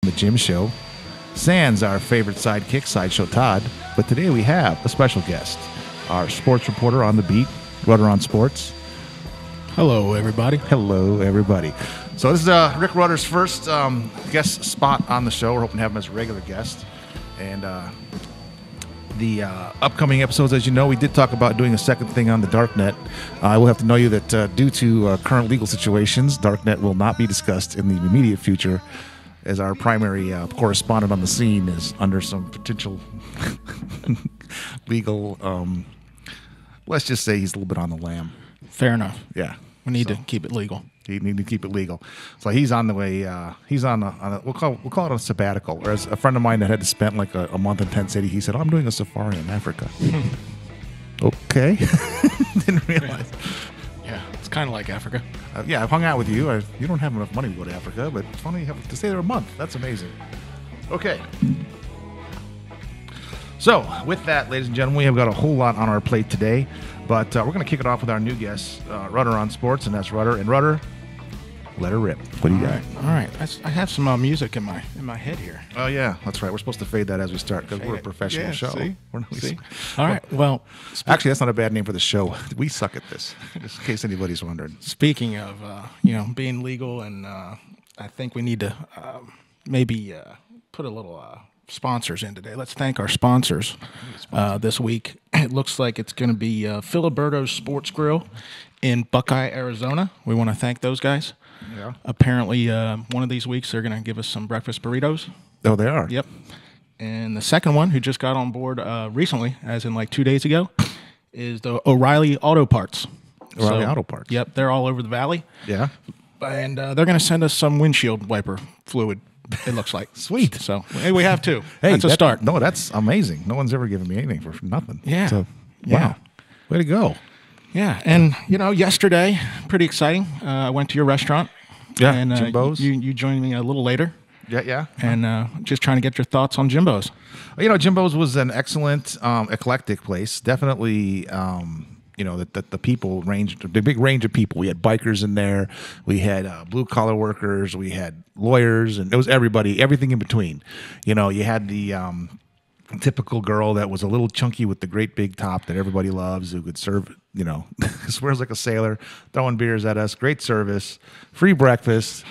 The Jim Show. Sans, our favorite sidekick, Sideshow Todd. But today we have a special guest, our sports reporter on the beat, Rudder on Sports. Hello, everybody. Hello, everybody. So this is Rick Rudder's first guest spot on the show. We're hoping to have him as a regular guest. And the upcoming episodes, as you know, we did talk about doing a second thing on the Darknet. I will have to know you that due to current legal situations, Darknet will not be discussed in the immediate future, as our primary correspondent on the scene is under some potential legal, let's just say he's a little bit on the lam. Fair enough. Yeah. We need to keep it legal. You need to keep it legal. So he's on the way. He's on a we'll call it a sabbatical. Or as a friend of mine that had to spend like a month in Tent City, he said, "I'm doing a safari in Africa." Okay, didn't realize. Yeah, it's kind of like Africa. Yeah, I've hung out with you. You don't have enough money to go to Africa, but it's funny you have to stay there a month. That's amazing. Okay. So with that, ladies and gentlemen, we have got a whole lot on our plate today, but we're going to kick it off with our new guest, Rudder on Sports, and that's Rudder. And Rudder, let her rip. What do you got? All right. I have some music in my head here. Oh yeah, that's right. We're supposed to fade that as we start because we're a professional show. See? We're not, see? All right. Well, actually, that's not a bad name for the show. We suck at this, just in case anybody's wondering. Speaking of being legal, and I think we need to maybe put a little sponsors in today. Let's thank our sponsors this week. It looks like it's going to be Filiberto's Sports Grill in Buckeye, Arizona. We want to thank those guys. Yeah. Apparently, one of these weeks they're going to give us some breakfast burritos. Oh, they are? Yep. And the second one, who just got on board recently, as in like 2 days ago, is the O'Reilly Auto Parts. O'Reilly Auto Parts. Yep, they're all over the valley. Yeah. And they're going to send us some windshield wiper fluid, it looks like. Sweet. So hey, we have two. Hey, that's a start. No, that's amazing. No one's ever given me anything for nothing. Yeah. So, Yeah. wow. Way to go. Yeah, and yesterday, pretty exciting. I went to your restaurant. Yeah, and Jimbo's. You joined me a little later. Yeah. And just trying to get your thoughts on Jimbo's. Jimbo's was an excellent, eclectic place. Definitely, the people ranged, the big range of people. We had bikers in there. We had blue collar workers. We had lawyers, and it was everybody, everything in between. You had the typical girl that was a little chunky with the great big top that everybody loves, who could serve, swears like a sailor, throwing beers at us. Great service, free breakfast,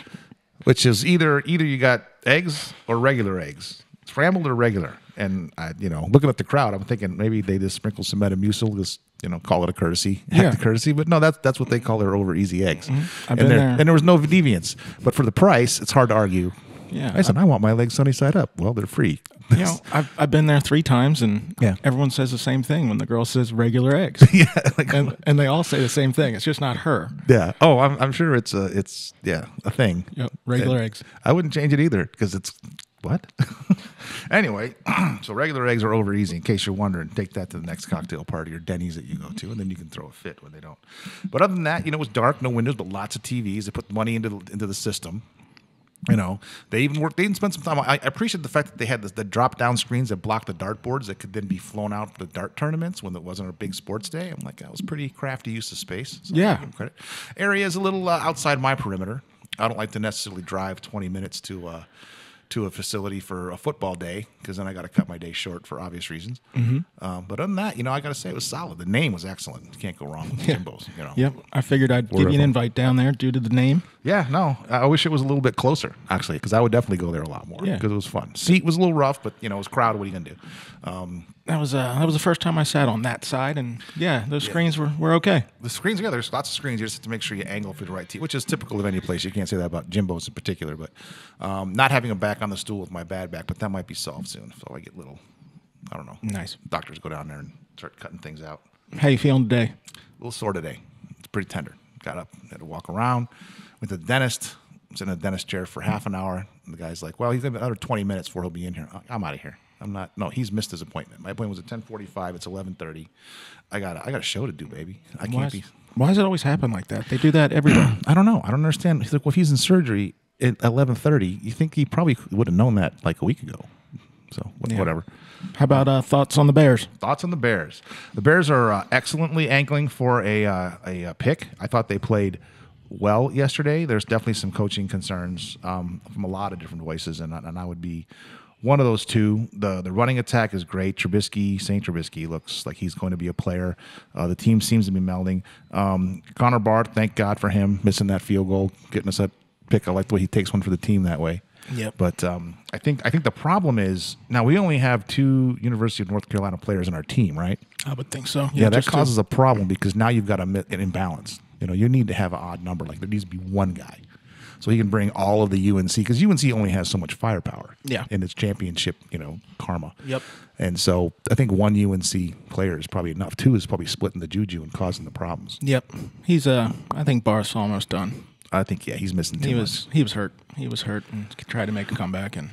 which is either you got eggs or regular eggs, scrambled or regular. And looking at the crowd, I'm thinking maybe they just sprinkle some Metamucil, just call it a courtesy, act of courtesy. But no, that's what they call their over easy eggs. Mm-hmm. And there was no deviance. But for the price, it's hard to argue. Yeah, I said, I want my legs sunny side up. Well, they're free. I've been there 3 times, and everyone says the same thing when the girl says regular eggs. Yeah, and they all say the same thing. It's just not her. Yeah. Oh, I'm sure it's a thing. Yep, regular eggs. I wouldn't change it either because it's what. Anyway, so regular eggs are over easy. In case you're wondering, take that to the next cocktail party or Denny's that you go to, and then you can throw a fit when they don't. But other than that, it was dark, no windows, but lots of TVs. They put money into the system. They even spent some time. I appreciate the fact that they had the drop down screens that blocked the dartboards that could then be flown out for the dart tournaments when it wasn't a big sports day. I'm like, that was pretty crafty use of space. So yeah. I give them credit. Area is a little outside my perimeter. I don't like to necessarily drive 20 minutes to a facility for a football day because then I got to cut my day short for obvious reasons. Mm-hmm. But other than that, I got to say it was solid. The name was excellent. You can't go wrong with Jimbo's. Yep. I figured I'd give you an invite down there due to the name. Yeah, no. I wish it was a little bit closer, actually, because I would definitely go there a lot more because it was fun. Seat was a little rough, but, it was crowded. What are you going to do? That was the first time I sat on that side, and those screens were okay. The screens, there's lots of screens. You just have to make sure you angle for the right tee, which is typical of any place. You can't say that about Jimbo's in particular, but not having a back on the stool with my bad back, but that might be solved soon. So I get little, I don't know. Nice. Doctors go down there and start cutting things out. How you feeling today? A little sore today. It's pretty tender. Got up, had to walk around. Went to the dentist. Was in a dentist chair for half an hour. And the guy's like, well, he's another 20 minutes before he'll be in here. I'm out of here. I'm not. No, he's missed his appointment. My appointment was at 10:45. It's 11:30. I got a show to do, baby. I can't be. Why does it always happen like that? They do that everywhere. I don't know. I don't understand. He's like, well, if he's in surgery at 11:30, you think he probably would have known that like a week ago. So whatever. How about thoughts on the Bears? Thoughts on the Bears. The Bears are excellently angling for a pick. I thought they played well yesterday. There's definitely some coaching concerns from a lot of different voices, and I would be one of those two. The running attack is great. St. Trubisky looks like he's going to be a player. The team seems to be melding. Connor Barth, thank God for him missing that field goal, getting us that pick. I like the way he takes one for the team that way. Yep. But I think the problem is now we only have 2 University of North Carolina players in our team, right? I would think so. Yeah, that just causes a problem because now you've got an imbalance. You need to have an odd number. Like there needs to be one guy, so he can bring all of the UNC, because UNC only has so much firepower. Yeah. In its championship, karma. Yep. And so I think one UNC player is probably enough. 2 is probably splitting the juju and causing the problems. Yep. He's I think Barth's almost done. I think he's missing too much. He was hurt. He was hurt and tried to make a comeback and.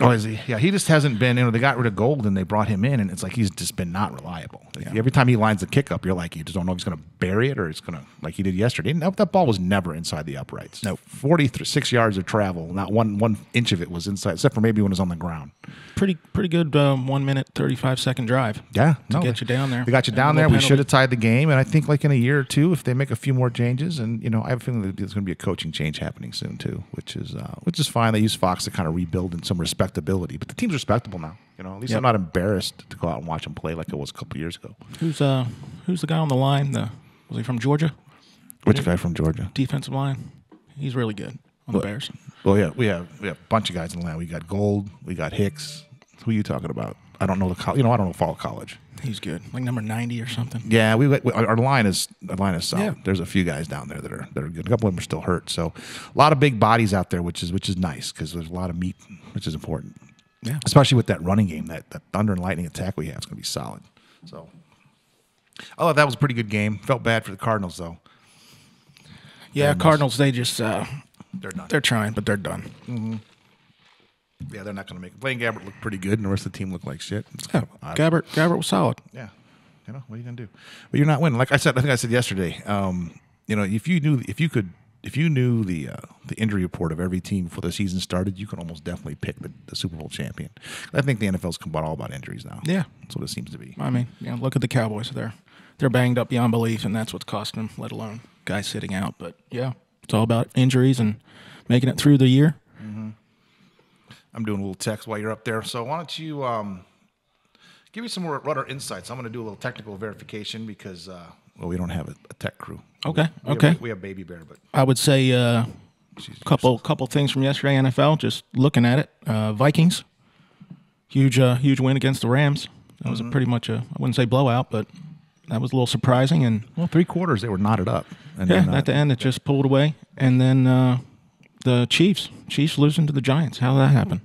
Oh, is he? Yeah, he just hasn't been. They got rid of Gold and they brought him in, and it's like he's just been not reliable. Yeah. Every time he lines the kick up, you're like, you just don't know if he's going to bury it or it's going to, like he did yesterday. And that ball was never inside the uprights. No, 46 yards of travel, not one inch of it was inside, except for maybe when it was on the ground. Pretty good 1 minute 35-second drive. Yeah, to get you down there. They got you down there. We should have tied the game, and I think like in a year or two, if they make a few more changes, and I have a feeling that there's going to be a coaching change happening soon too, which is fine. They use Fox to kind of rebuild in some respectability, but the team's respectable now. At least I'm not embarrassed to go out and watch them play like it was a couple years ago. Who's the guy on the line? Was he from Georgia? Which guy from Georgia? Defensive line. He's really good on the Bears. Well, yeah, we have a bunch of guys in the line. We got Gold, we got Hicks. Who are you talking about? I don't know I don't follow college. He's good, like number 90 or something. Yeah, our line is solid. Yeah. There's a few guys down there that are good. A couple of them are still hurt, so a lot of big bodies out there, which is nice because there's a lot of meat, which is important. Yeah, especially with that running game, that thunder and lightning attack we have is going to be solid. So, that was a pretty good game. Felt bad for the Cardinals though. Yeah, Cardinals. They just they're done. They're trying, but they're done. Mm-hmm. Yeah, they're not going to make it. Blaine Gabbert looked pretty good, and the rest of the team looked like shit. Yeah, Gabbert was solid. Yeah, what are you going to do? But you're not winning. Like I think I said yesterday. If you knew the injury report of every team before the season started, you could almost definitely pick the Super Bowl champion. I think the NFL's all about injuries now. Yeah, that's what it seems to be. I mean, look at the Cowboys. They're banged up beyond belief, and that's what's costing them. Let alone guys sitting out. But yeah, it's all about injuries and making it through the year. Mm-hmm. I'm doing a little text while you're up there. So why don't you give me some more Rudder insights? I'm going to do a little technical verification because we don't have a tech crew. Okay. We have Baby Bear, but I would say couple things from yesterday NFL. Just looking at it, Vikings, huge win against the Rams. That was pretty much I wouldn't say blowout, but that was a little surprising. And 3 quarters they were knotted up. And at the end it just pulled away, and then. The Chiefs losing to the Giants. How did that happen?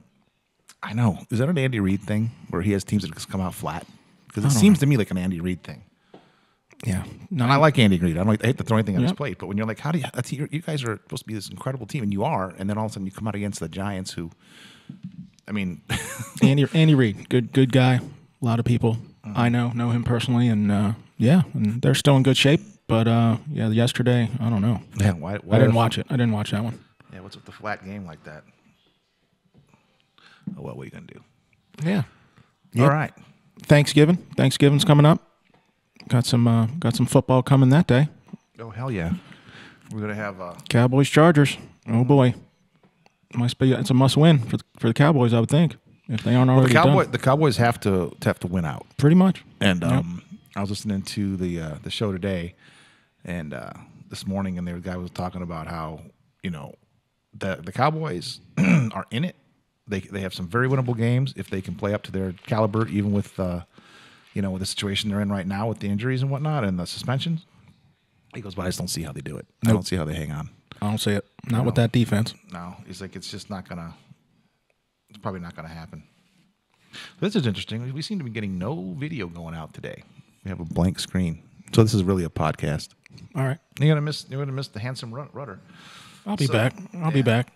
I know. Is that an Andy Reid thing where he has teams that just come out flat? Because it seems to me like an Andy Reid thing. Yeah. And I like Andy Reid. I hate to throw anything on his plate, but when you're like, how do you? You guys are supposed to be this incredible team, and you are, and then all of a sudden you come out against the Giants, who, I mean, Andy Reid, good guy. A lot of people I know him personally, and and they're still in good shape. But yesterday I don't know. Yeah, why I didn't watch it. I didn't watch that one. Yeah, what's with the flat game like that? Oh, what are you going to do? Yeah. All right. Thanksgiving's coming up. Got some football coming that day. Oh, hell yeah. We're going to have Cowboys Chargers. Oh boy. It's a must win for the Cowboys, I would think. If they aren't already done. The Cowboys have to win out. Pretty much. And I was listening to the show today and this morning, and the guy was talking about how, the Cowboys are in it. They have some very winnable games if they can play up to their caliber, even with with the situation they're in right now with the injuries and whatnot and the suspensions. He goes, but I just don't see how they do it. I don't see how they hang on. I don't see it. Not with that defense. No, he's like it's probably not gonna happen. This is interesting. We seem to be getting no video going out today. We have a blank screen, so this is really a podcast. All right, You're gonna miss the handsome Rudder. I'll be back. I'll be back.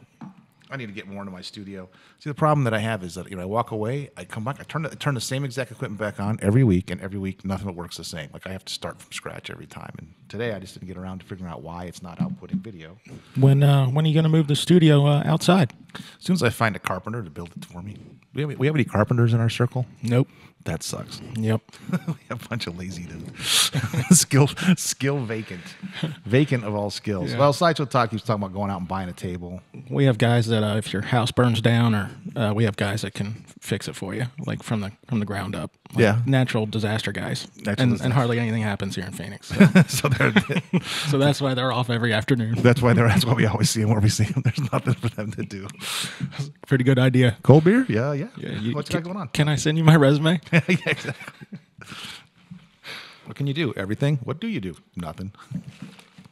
I need to get more into my studio. See, the problem that I have is that I walk away, I come back, I turn the same exact equipment back on every week, and every week nothing works the same. Like I have to start from scratch every time. And today I just didn't get around to figuring out why it's not outputting video. When are you going to move the studio outside? As soon as I find a carpenter to build it for me. We have any carpenters in our circle? Nope. That sucks. Yep. We have a bunch of lazy dudes. skill vacant of all skills. Yeah. Well, Sideshow Talk keeps talking about going out and buying a table. We have guys that if your house burns down, or we have guys that can fix it for you, like from the ground up. Like Yeah. natural disaster guys. And hardly anything happens here in Phoenix. So, so that's why they're off every afternoon. that's why we always see them where we see them. There's nothing for them to do. Pretty good idea. Cold beer? Yeah. What's got going on? Can I send you my resume? Yeah, exactly. What can you do? Everything. What do you do? Nothing.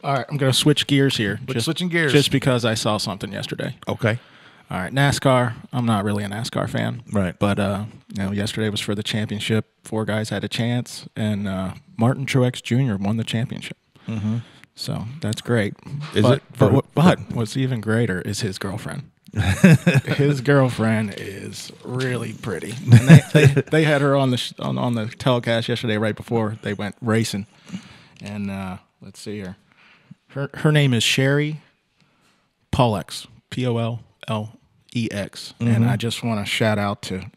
All right, I'm going to switch gears here. Switching gears. Just because I saw something yesterday. Okay. All right, NASCAR. I'm not really a NASCAR fan. Right. But, yesterday was for the championship. 4 guys had a chance, and Martin Truex Jr. won the championship. Mm-hmm. So that's great. But what's even greater is his girlfriend. His girlfriend is really pretty. And they had her on the telecast yesterday right before they went racing. And let's see here. Her name is Sherry Pollex, Pollex. Mm-hmm. And I just want to shout out to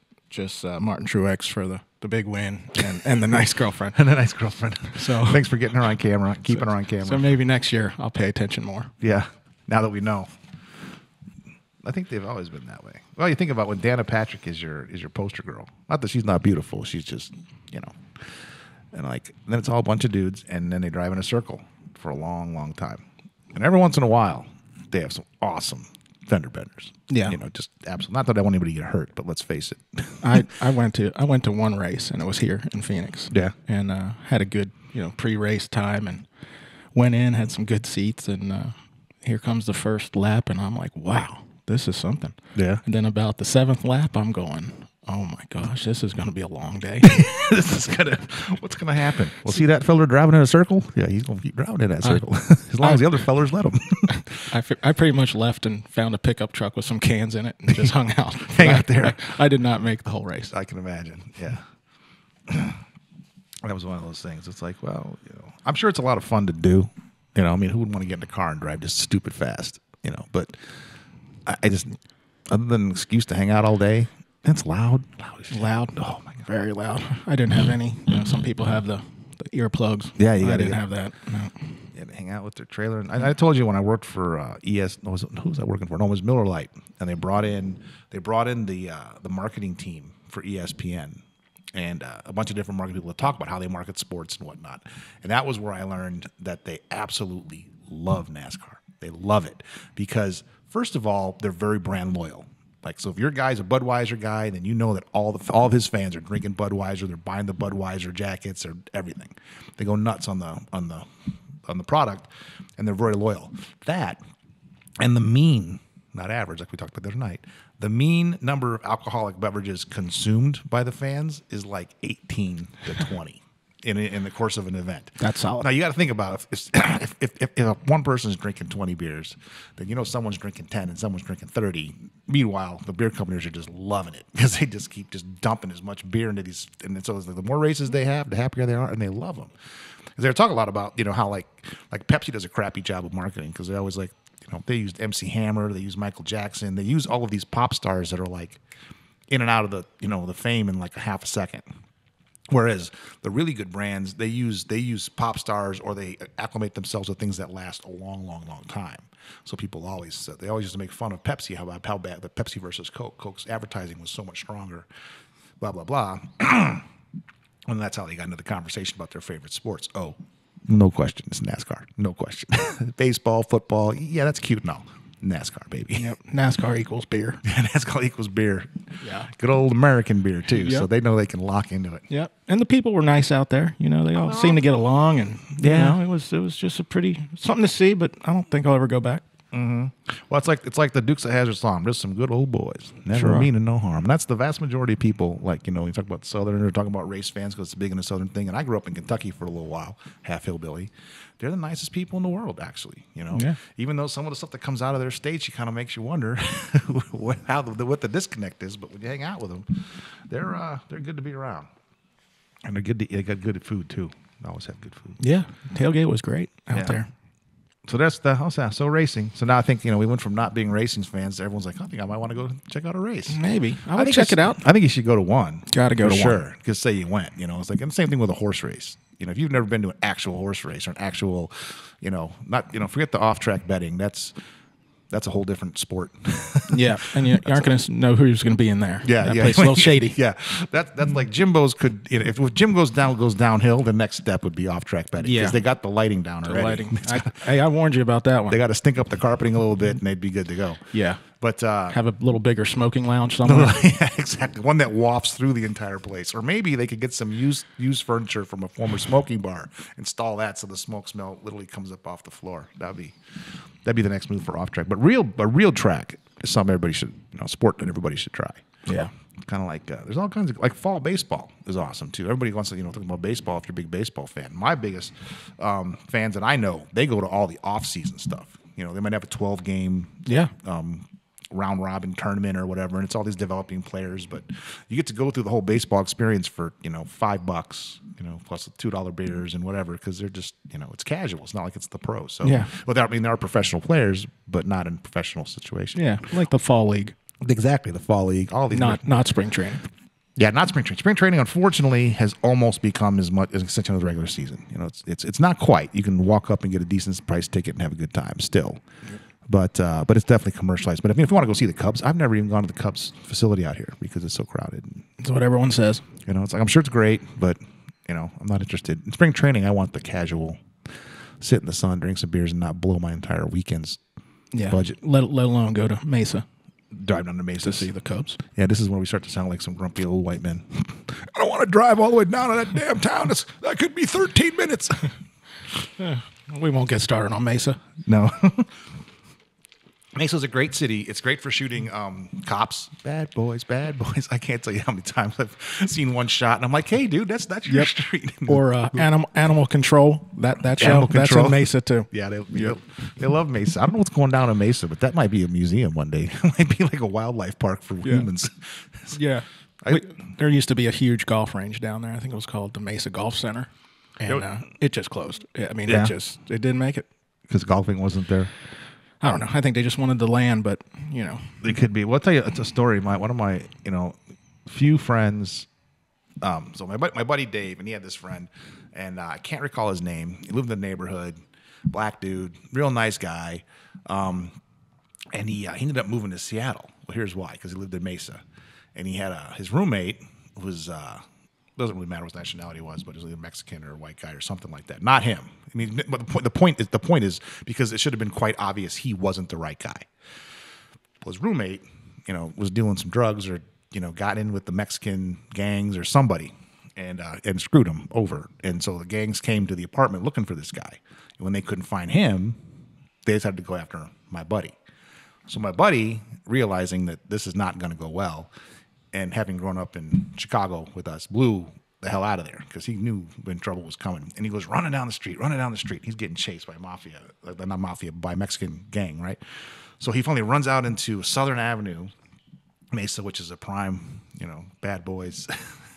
Martin Truex for the big win and the nice girlfriend. And the nice girlfriend. So thanks for getting her on camera, keeping her on camera. So maybe next year I'll pay attention more. Yeah, now that we know. I think they've always been that way. Well, you think about when Dana Patrick is your poster girl. Not that she's not beautiful. She's just, and then it's all a bunch of dudes, and then they drive in a circle for a long, long time. And every once in a while, they have some awesome fender benders. Yeah. Just absolutely. Not that I want anybody to get hurt, but let's face it. I went to one race, and it was here in Phoenix. Yeah. And had a good, pre-race time, and went in, had some good seats, and here comes the first lap, and I'm like, wow. This is something. Yeah. And then about the 7th lap, I'm going, oh my gosh, this is going to be a long day. What's going to happen? We'll see that fella driving in a circle. Yeah, he's going to keep driving in that circle as long as the other fellers let him. I pretty much left and found a pickup truck with some cans in it and just hung out. Hang out there. I did not make the whole race. I can imagine. Yeah. That was one of those things. It's like, well, I'm sure it's a lot of fun to do. Who wouldn't want to get in a car and drive just stupid fast? But I just, other than an excuse to hang out all day, it's loud. Loud. Oh my God. Very loud. I didn't have any. Some people have the earplugs. Yeah, I didn't have that. No. Yeah, to hang out with their trailer. And I told you when I worked for who was I working for? No, it was Miller Lite, and they brought in the marketing team for ESPN. And a bunch of different marketing people to talk about how they market sports and whatnot. And that was where I learned that they absolutely love NASCAR. They love it because, first of all, they're very brand loyal. So if your guy's a Budweiser guy, then you know that all of his fans are drinking Budweiser. They're buying the Budweiser jackets or everything. They go nuts on the product, and they're very loyal. That and the mean, not average, like we talked about the other night. The mean number of alcoholic beverages consumed by the fans is like 18 to 20 in the course of an event. That's solid. Now, you got to think about if one person's drinking 20 beers, then someone's drinking 10 and someone's drinking 30. Meanwhile, the beer companies are just loving it because they just keep just dumping as much beer into these. And so the more races they have, the happier they are, and they love them. Because they talk a lot about, how like Pepsi does a crappy job of marketing because they're always like, they used MC Hammer, they use Michael Jackson, they use all of these pop stars that are like in and out of the the fame in like a half a second. Whereas the really good brands, they use pop stars or they acclimate themselves with things that last a long, long, long time. So people always used to make fun of Pepsi, how bad the Pepsi versus Coke. Coke's advertising was so much stronger, blah blah blah. And that's how they got into the conversation about their favorite sports. Oh, no question, it's NASCAR. No question. Baseball, football, yeah, that's cute and all. NASCAR, baby. Yep. NASCAR equals beer. Yeah, NASCAR equals beer. Yeah. Good old American beer, too. Yep. So they know they can lock into it. Yep. And the people were nice out there. They all seemed to get along. And, it was just something to see, but I don't think I'll ever go back. Well, it's like the Dukes of Hazzard song. Just some good old boys, never Sure. meaning no harm. And that's the vast majority of people. Like, you know, you talk about Southern or talking about race fans because it's big in the Southern thing. And I grew up in Kentucky for a little while, half hillbilly. They're the nicest people in the world, actually. You know, Yeah. even though some of the stuff that comes out of their states, you kind of makes you wonder what the disconnect is. But when you hang out with them, they're good to be around, and they got good food too. They always have good food. Yeah, tailgate was great out there. So that's the how's that? So racing. So now I think, you know, we went from not being racing fans to everyone's like, I think I might want to go check out a race. Maybe I would think check it out. I think you should go to one. Got to go for to sure. one. Because say you went, you know, it's like, and the same thing with a horse race. You know, if you've never been to an actual horse race or an actual, you know, not, you know, forget the off-track betting. That's a whole different sport. Yeah, and you aren't going to know who's going to be in there. Yeah, That yeah. place is a little shady. Yeah, that's like Jimbo's could. You know, if Jim goes downhill, the next step would be off-track betting because Yeah. they got the lighting down already. I warned you about that one. They got to stink up the carpeting a little bit, and they'd be good to go. Yeah, But have a little bigger smoking lounge somewhere. yeah, exactly. One that wafts through the entire place. Or maybe they could get some used furniture from a former smoking bar, install that so the smoke smell literally comes up off the floor. That'd be the next move for off track. But real track is something everybody should, you know, sport that everybody should try. Yeah. Kind of like there's all kinds of like fall baseball is awesome too. Everybody wants to, you know, talk about baseball if you're a big baseball fan. My biggest fans that I know, they go to all the off season stuff. You know, they might have a 12 game Yeah. round robin tournament or whatever, and it's all these developing players, but you get to go through the whole baseball experience for, you know, $5, you know, plus the $2 beers and whatever, because they're just, you know, it's casual. It's not like it's the pros. So Yeah. I mean, there are professional players, but not in professional situations. Yeah, like the fall league, Exactly. The fall league, all these not spring training. yeah, not spring training. Spring training, unfortunately, has almost become as much as an extension of the regular season. You know, it's not quite. You can walk up and get a decent price ticket and have a good time still. But it's definitely commercialized. But if you want to go see the Cubs, I've never even gone to the Cubs facility out here because it's so crowded. That's what everyone says. You know, it's like I'm sure it's great, but you know, I'm not interested. In spring training, I want the casual, sit in the sun, drink some beers, and not blow my entire weekend's budget. Let alone go to Mesa Drive down to Mesa to see the Cubs. Yeah, this is where we start to sound like some grumpy old white men. I don't want to drive all the way down to that damn town. That could be 13 minutes. We won't get started on Mesa. No. Mesa's a great city. It's great for shooting cops. Bad boys, bad boys. I can't tell you how many times I've seen one shot, and I'm like, "Hey, dude, that's your street." Or Animal Control. That show. Animal That's Control. in Mesa too. Yeah, they love Mesa. I don't know what's going down in Mesa, but that might be a museum one day. It might be like a wildlife park for humans. Yeah. There used to be a huge golf range down there. I think it was called the Mesa Golf Center, and it just closed. I mean, it didn't make it because golfing wasn't there. I don't know. I think they just wanted the land, but you know, It could be. Well, I'll tell you, it's a story. One of my, you know, few friends. So my buddy Dave, and he had this friend, and I can't recall his name. He lived in the neighborhood, black dude, real nice guy, and he ended up moving to Seattle. Well, here's why: because he lived in Mesa, and he had his roommate was. Doesn't really matter what nationality he was, but it was either Mexican or a white guy or something like that. Not him. I mean, but the point is because it should have been quite obvious he wasn't the right guy. Well, his roommate, you know, was dealing some drugs or, you know, got in with the Mexican gangs or somebody and screwed him over. And so the gangs came to the apartment looking for this guy. And when they couldn't find him, they decided to go after my buddy. So my buddy, realizing that this is not going to go well, and having grown up in Chicago with us, blew the hell out of there because he knew when trouble was coming. And he goes running down the street. He's getting chased by by Mexican gang, right? So he finally runs out into Southern Avenue, Mesa, which is a prime, you know, bad boys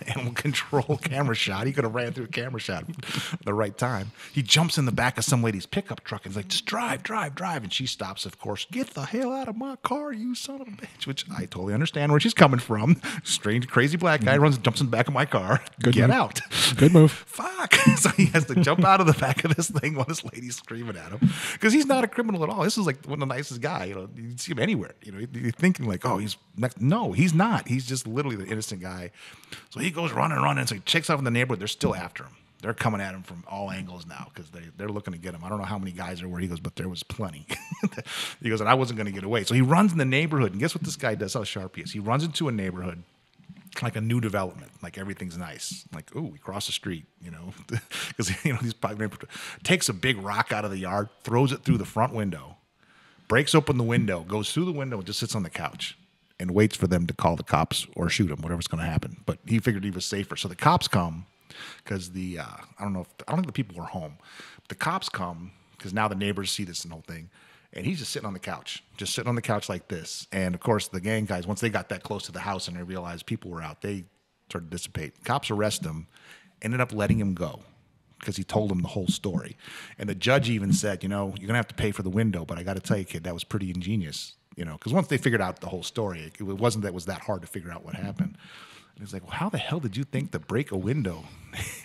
animal control camera shot. He could have ran through a camera shot at the right time. He jumps in the back of some lady's pickup truck and is like, just drive. And she stops, of course. Get the hell out of my car, you son of a bitch. Which I totally understand where she's coming from. Strange, crazy black guy jumps in the back of my car. Get out. Good move. Fuck. So he has to jump out of the back of this thing while this lady's screaming at him. Because he's not a criminal at all. This is like one of the nicest guys. You know, you see him anywhere. You know, you're thinking like, oh, he's next. No, he's not. He's just literally the innocent guy. So he goes running. So he checks out in the neighborhood. They're still after him. They're coming at him from all angles now because they're looking to get him. I don't know how many guys there were. He goes, but there was plenty. He goes, and I wasn't going to get away. So he runs in the neighborhood. And guess what this guy does? How sharp he is. He runs into a neighborhood like a new development, like everything's nice. Like, oh, we cross the street, you know, because, you know, takes a big rock out of the yard, throws it through the front window, breaks open the window, goes through the window, and just sits on the couch and waits for them to call the cops or shoot him, whatever's going to happen. But he figured he was safer. So the cops come because I don't think the people were home. The cops come because now the neighbors see this and whole thing. And he's just sitting on the couch like this. And, of course, the gang guys, once they got that close to the house and they realized people were out, they started to dissipate. Cops arrest him, ended up letting him go because he told them the whole story. And the judge even said, you're going to have to pay for the window, but I got to tell you, kid, that was pretty ingenious, because once they figured out the whole story, it wasn't that hard to figure out what happened. And he's like, well, how the hell did you think to break a window?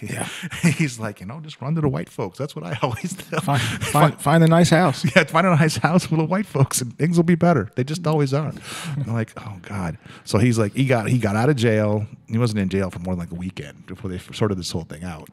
Yeah. He's like, just run to the white folks. That's what I always do. Find a nice house. Yeah, find a nice house full of white folks, and things will be better. They just always are. I'm like, oh God. So he's like, he got out of jail. He wasn't in jail for more than like a weekend before they sorted this whole thing out.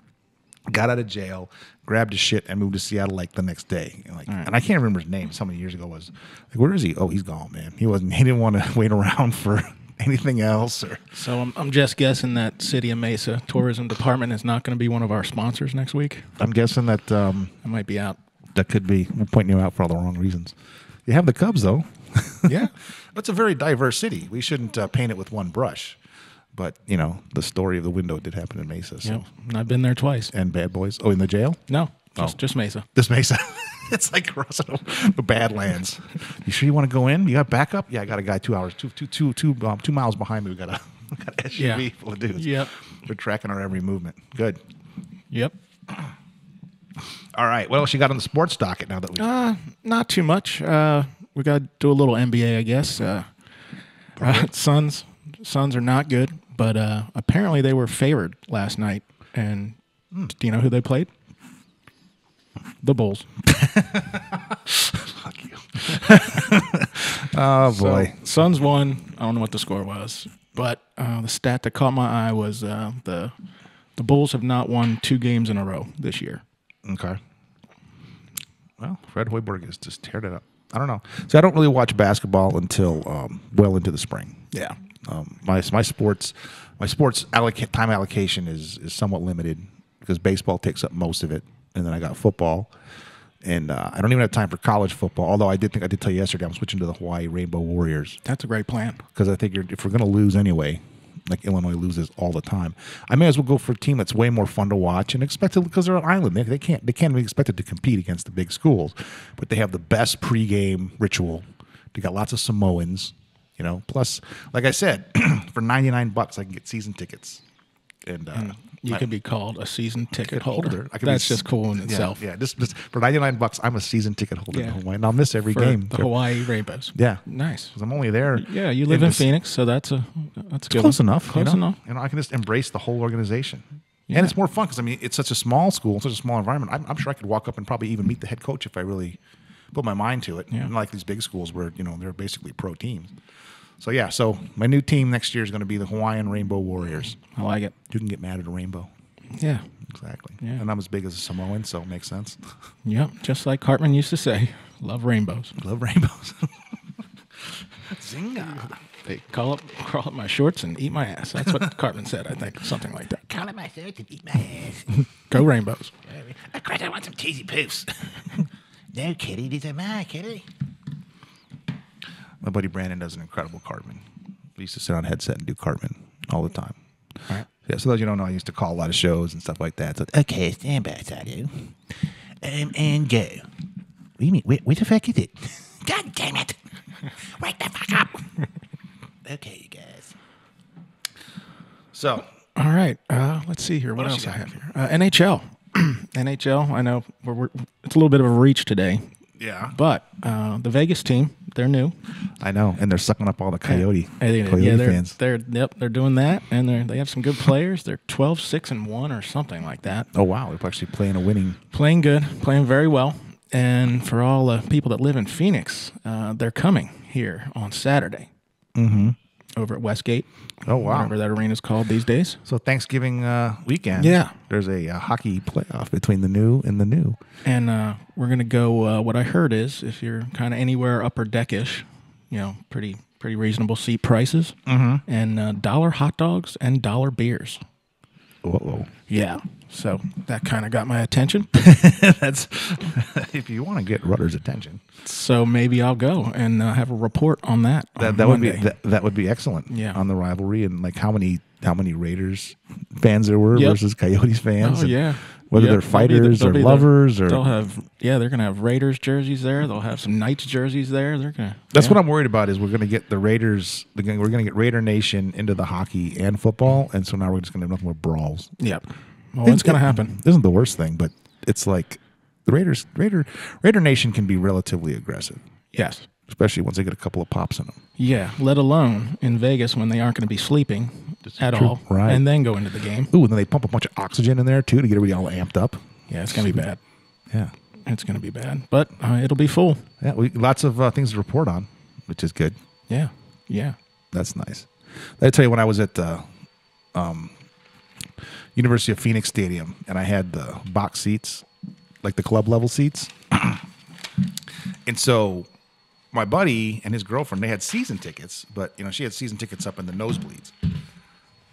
Got out of jail, grabbed his shit, and moved to Seattle like the next day. And I can't remember his name. So many years ago was like, where is he? Oh, he's gone, man. He didn't want to wait around for anything else. So I'm just guessing that City of Mesa Tourism Department is not going to be one of our sponsors next week. I'm guessing that I might be out. That could be. We're pointing you out for all the wrong reasons. You have the Cubs, though. Yeah. It's a very diverse city. We shouldn't paint it with one brush. But, the story of the window did happen in Mesa. So. Yep. I've been there twice. And Bad Boys. Oh, in the jail? No, just Mesa. Just Mesa. It's like crossing the Badlands. You sure you want to go in? You got backup? Yeah, I got a guy 2 miles behind me. We got an SUV full of dudes. Yep. We're tracking our every movement. Good. Yep. All right. What else you got on the sports docket now that we? Not too much. We got to do a little NBA, I guess. Suns are not good, but apparently they were favored last night. And do you know who they played? The Bulls. Fuck you. Oh, boy. So, Suns won. I don't know what the score was, but the stat that caught my eye was the Bulls have not won 2 games in a row this year. Okay. Well, Fred Hoiberg is just tearing it up. I don't know. So I don't really watch basketball until well into the spring. Yeah. My sports time allocation is somewhat limited because baseball takes up most of it. And then I got football, and I don't even have time for college football. Although I did tell you yesterday I'm switching to the Hawaii Rainbow Warriors. That's a great plan because I think if we're going to lose anyway, like Illinois loses all the time, I may as well go for a team that's way more fun to watch and expected because they're an island. They can't be expected to compete against the big schools, but they have the best pregame ritual. They got lots of Samoans, Plus, like I said, for $99 I can get season tickets. And you could be called a season ticket holder. That's just cool in itself. Yeah, just for $99, I'm a season ticket holder in Hawaii, and I'll miss every game. The Hawaii Rainbows. Yeah, nice. Because I'm only there. Yeah, you live in Phoenix, so that's good. Close enough. Close enough. I can just embrace the whole organization. Yeah. And it's more fun because it's such a small school, such a small environment. I'm sure I could walk up and probably even meet the head coach if I really put my mind to it. Yeah. Unlike these big schools where they're basically pro teams. So my new team next year is going to be the Hawaiian Rainbow Warriors. I like it. You can get mad at a rainbow. Yeah. Exactly. Yeah. And I'm as big as a Samoan, so it makes sense. Yep. Just like Cartman used to say, love rainbows. Love rainbows. Zinga. They crawl up my shorts and eat my ass. That's what Cartman said, I think. Something like that. Crawl up my shorts and eat my ass. Go Rainbows. Of course, I want some cheesy poofs. No, kitty. These are my kitty. My buddy Brandon does an incredible Cartman. We used to sit on a headset and do Cartman all the time. All right. Yeah, so those you don't know, I used to call a lot of shows and stuff like that. So, Okay, stand by, Sadio. And go. What do you mean? Where the fuck is it? God damn it. Wake the fuck up. Okay, you guys. So, all right. Let's see here. What else I have here? NHL. NHL, I know it's a little bit of a reach today. yeah. But the Vegas team, they're new. I know, and they're sucking up all the Coyote fans. They're doing that, and they have some good players. They're 12-6-1 or something like that. Oh wow, they're actually Playing good, playing very well. And for all the people that live in Phoenix, they're coming here on Saturday over at Westgate. Oh wow, whatever that arena's called these days. So Thanksgiving weekend, yeah, there's a hockey playoff between the new and the new. And we're gonna go. What I heard is if you're kind of anywhere upper deckish, pretty reasonable seat prices, and dollar hot dogs and dollar beers. Whoa. Yeah. So that kind of got my attention. That's if you want to get Rutter's attention. So maybe I'll go and have a report on that. That would be excellent. Yeah. On the rivalry and like how many Raiders fans there were versus Coyotes fans. Oh yeah. Whether they're fighters or lovers or they'll have they're gonna have Raiders jerseys there. They'll have some Knights jerseys there. They're gonna. That's what I'm worried about is we're gonna get the Raiders. We're gonna get Raider Nation into the hockey and football, and so now we're just gonna have nothing but brawls. Yep. Well, it's gonna happen. It isn't the worst thing, but it's like the Raider Nation can be relatively aggressive. Yes. Especially once they get a couple of pops in them. Yeah, let alone in Vegas when they aren't going to be sleeping at all, right? And then go into the game. Ooh, and then they pump a bunch of oxygen in there too to get everybody all amped up. Yeah, it's going to be bad. Yeah, it's going to be bad, but it'll be full. Yeah, lots of things to report on, which is good. Yeah, yeah, that's nice. I tell you, when I was at the University of Phoenix Stadium, and I had the box seats, like the club level seats, and so. My buddy and his girlfriend, they had season tickets, but she had season tickets up in the nosebleeds,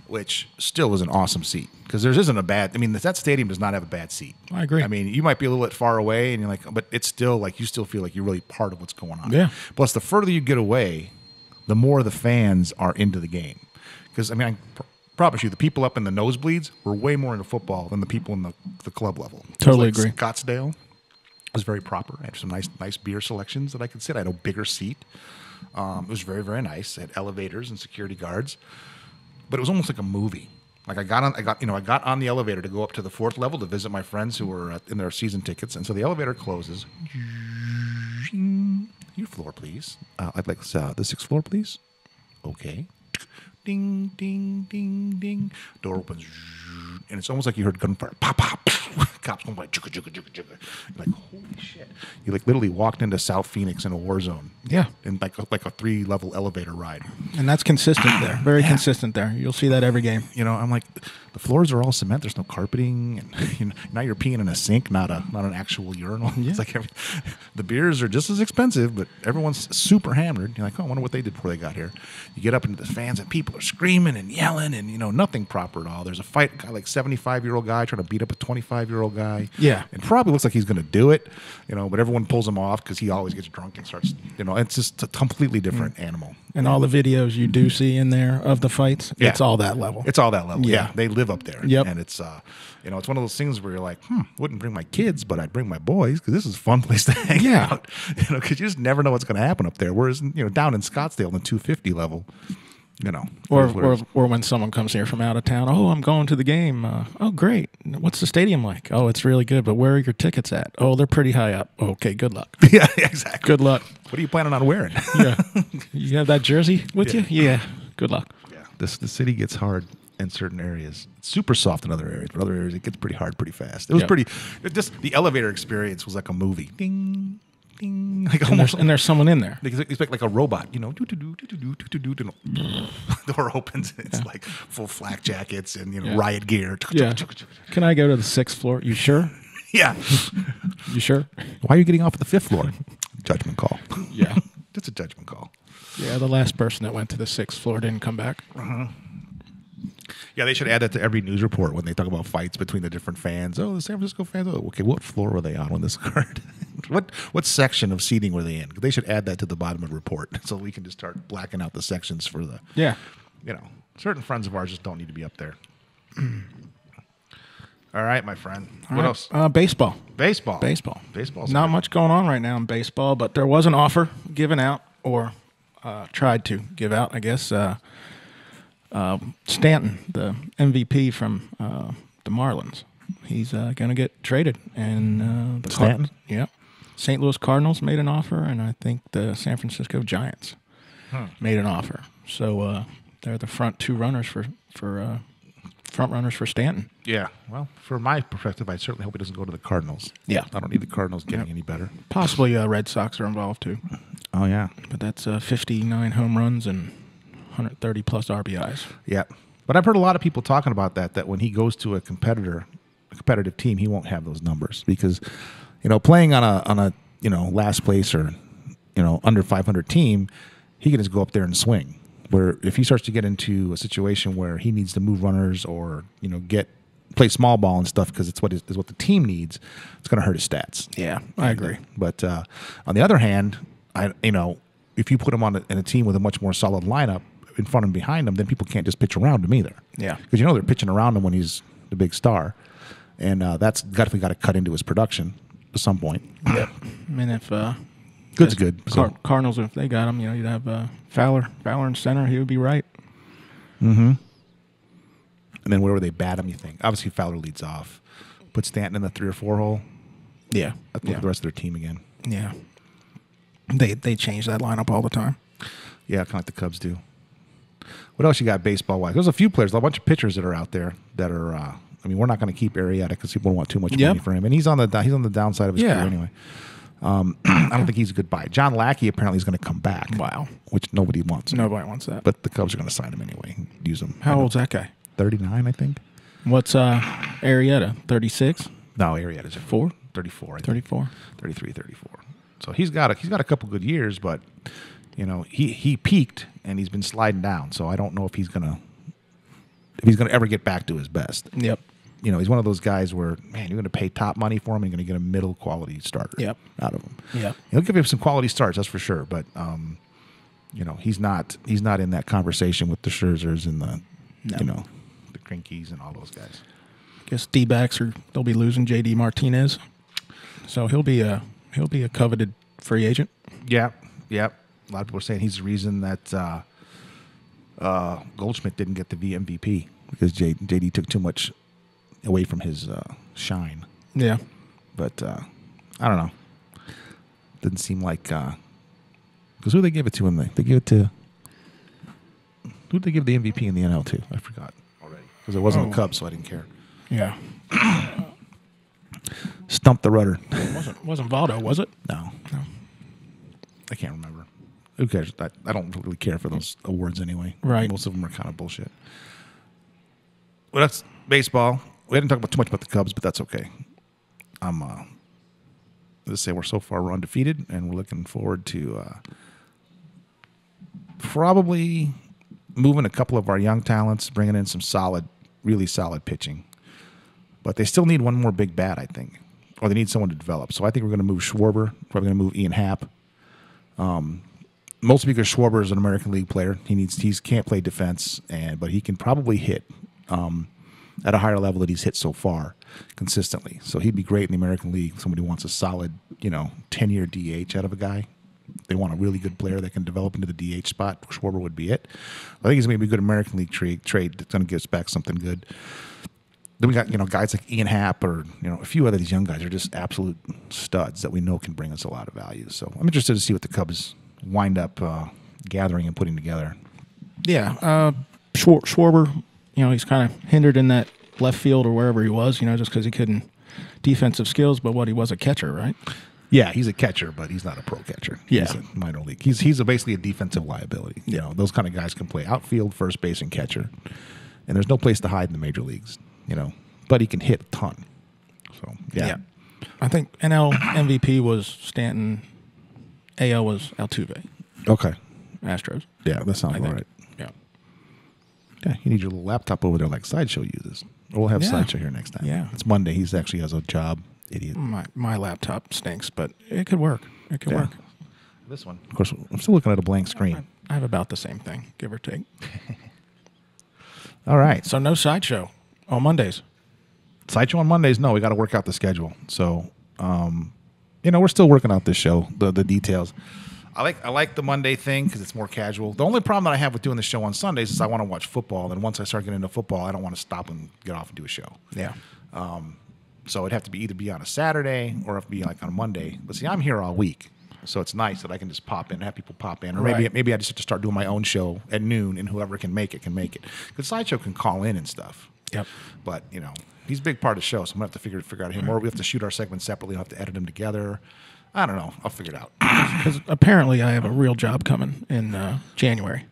which still was an awesome seat because there isn't a bad. I mean, that stadium does not have a bad seat. I agree. I mean, you might be a little bit far away, and you're like, but it's still like you still feel like you're really part of what's going on. Yeah. Plus, the further you get away, the more the fans are into the game. Because I mean, I promise you, the people up in the nosebleeds were way more into football than the people in the club level. Totally like agree. Scottsdale was very proper. I had some nice beer selections that I could sit. I had a bigger seat. It was very, very nice. It had elevators and security guards, but it was almost like a movie. Like I got on the elevator to go up to the 4th level to visit my friends who were in their season tickets, and so the elevator closes. Your floor, please. I'd like the 6th floor, please. Okay. Ding, ding, ding, ding. Door opens, and it's almost like you heard gunfire. Pop, pop. Cops going by, chugga, chugga, chugga, chugga. You're like, holy shit. You like literally walked into South Phoenix in a war zone. Yeah. In like a 3-level elevator ride. And that's consistent there. Very consistent there. You'll see that every game. I'm like, the floors are all cement. There's no carpeting. And now you're peeing in a sink, not an actual urinal. Yeah. It's like the beers are just as expensive, but everyone's super hammered. You're like, oh, I wonder what they did before they got here. You get up into the fans and people are screaming and yelling and, nothing proper at all. There's a fight, like 75-year-old guy trying to beat up a 25-year-old guy. Yeah. And probably looks like he's going to do it, but everyone pulls him off because he always gets drunk and starts, it's just a completely different animal. And all the videos you do see in there of the fights, it's all that level. It's all that level. Yeah. They live up there. Yep. And it's, it's one of those things where you're like, wouldn't bring my kids, but I'd bring my boys because this is a fun place to hang out. Because you just never know what's going to happen up there. Whereas, down in Scottsdale in the 250 level, Or when someone comes here from out of town, oh, I'm going to the game. Oh, great. What's the stadium like? Oh, it's really good, but where are your tickets at? Oh, they're pretty high up. Okay, good luck. Yeah, exactly. Good luck. What are you planning on wearing? Yeah. You have that jersey with you? Yeah. Good luck. Yeah. The city gets hard in certain areas. It's super soft in other areas, but other areas it gets pretty hard pretty fast. It was the elevator experience was like a movie. Ding. Like almost, and there's someone in there. They expect like a robot, door opens and it's like full flak jackets and riot gear. Yeah. Can I go to the 6th floor? You sure? Yeah. You sure? Why are you getting off at the 5th floor? Judgment call. Yeah. It's a judgment call. Yeah, the last person that went to the 6th floor didn't come back. Uh-huh. Yeah, they should add that to every news report when they talk about fights between the different fans. Oh, the San Francisco fans. Oh, okay, what floor were they on when this occurred? What section of seating were they in? They should add that to the bottom of the report so we can just start blacking out the sections for the. Yeah. Certain friends of ours just don't need to be up there. All right, my friend. What else? Baseball. Baseball's not good. much going on right now in baseball, but there was an offer given out or tried to give out, I guess. Stanton, the MVP from the Marlins, he's going to get traded. And Stanton? Yeah. St. Louis Cardinals made an offer, and I think the San Francisco Giants made an offer. So they're the front runners for Stanton. Yeah. Well, from my perspective, I certainly hope he doesn't go to the Cardinals. Yeah. I don't need the Cardinals getting any better. Possibly Red Sox are involved too. Oh yeah. But that's 59 home runs and 130 plus RBIs. Yeah. But I've heard a lot of people talking about that when he goes to a competitive team, he won't have those numbers because, playing on a last place or, under 500 team, he can just go up there and swing. Where if he starts to get into a situation where he needs to move runners or, get play small ball and stuff because it's what the team needs. It's going to hurt his stats. Yeah, I agree. But on the other hand, if you put him in a team with a much more solid lineup in front and behind him, then people can't just pitch around him either. Yeah, because they're pitching around him when he's the big star, and that's definitely got to cut into his production at some point. Yep. I mean, if good's good. So. Cardinals, if they got him, you'd have Fowler in center. He would be right. Mm-hmm. And then where would they bat him, you think? Obviously, Fowler leads off. Put Stanton in the 3 or 4 hole. Yeah. Look at the rest of their team again. Yeah. They change that lineup all the time. Yeah, kind of like the Cubs do. What else you got baseball-wise? There's a few players, a bunch of pitchers that are out there that are we're not going to keep Arrieta because people want too much money for him. And he's on the downside of his career anyway. I don't think he's a good buy. John Lackey apparently is going to come back. Wow. Which nobody wants. Nobody wants that. But the Cubs are going to sign him anyway. Use him. How old's that guy? 39, I think. What's Arrieta? 36? No, Arrieta's 34. I think. 34. 33, 34. So he's got a couple good years, but he peaked and he's been sliding down. So I don't know if he's gonna ever get back to his best. Yep. He's one of those guys where, man, you're going to pay top money for him and you're going to get a middle quality starter out of him. Yep. He'll give him some quality starts, that's for sure. But he's not in that conversation with the Scherzers and the the Krinkies and all those guys. I guess D-backs they'll be losing J.D. Martinez, so he'll be a coveted free agent. Yeah. A lot of people are saying he's the reason that Goldschmidt didn't get the MVP because J.D. took too much away from his shine. Yeah. But I don't know. Didn't seem like because who they give it to? They give it to who did they give the MVP in the NL to? I forgot already because it wasn't the Cubs, so I didn't care. Yeah. Stumped the rudder. Wasn't Valdo, was it? No. I can't remember. Who cares? I don't really care for those awards anyway. Right. Most of them are kind of bullshit. Well, that's baseball. We didn't talk about too much about the Cubs, but that's okay. Let's say we're undefeated, and we're looking forward to probably moving a couple of our young talents, bringing in some really solid pitching. But they still need one more big bat, I think, or they need someone to develop. So I think we're going to move Schwarber. Probably going to move Ian Happ. Mostly because Schwarber is an American League player. He can't play defense, but he can probably hit at a higher level that he's hit so far consistently. So he'd be great in the American League. Somebody wants a solid, 10-year DH out of a guy. They want a really good player that can develop into the DH spot. Schwarber would be it. I think he's going to be a good American League trade that's going to give us back something good. Then we got, guys like Ian Happ or, a few other these young guys are just absolute studs that we know can bring us a lot of value. So I'm interested to see what the Cubs wind up gathering and putting together. Yeah. Schwarber, he's kind of hindered in that left field or wherever he was, just because he couldn't defensive skills, but he was a catcher, right? Yeah, he's a catcher, but he's not a pro catcher. Yeah. He's a minor league. He's basically a defensive liability. Those kind of guys can play outfield, first base, and catcher. And there's no place to hide in the major leagues, but he can hit a ton. So, yeah. I think NL MVP was Stanton. AL was Altuve. Okay. Astros. Yeah, that sounds all right. Yeah. Yeah, you need your little laptop over there like Sideshow uses. Or we'll have Sideshow here next time. Yeah. It's Monday. He actually has a job. Idiot. My laptop stinks, but it could work. It could work. This one. Of course, I'm still looking at a blank screen. I have about the same thing, give or take. All right. So no Sideshow on Mondays. Sideshow on Mondays? No, we got to work out the schedule. So, we're still working out this show, the details. I like the Monday thing because it's more casual. The only problem that I have with doing the show on Sundays is I want to watch football. And once I start getting into football, I don't want to stop and get off and do a show. Yeah. So it'd have to either be on a Saturday or have to be like on a Monday. But see, I'm here all week. So it's nice that I can just pop in and have people pop in. Or maybe I just have to start doing my own show at noon and whoever can make it can make it. Because Sideshow can call in and stuff. Yep. But, he's a big part of the show. So I'm going to have to figure out him. Or we have to shoot our segments separately. I'll have to edit them together. I don't know. I'll figure it out. Because apparently I have a real job coming in January.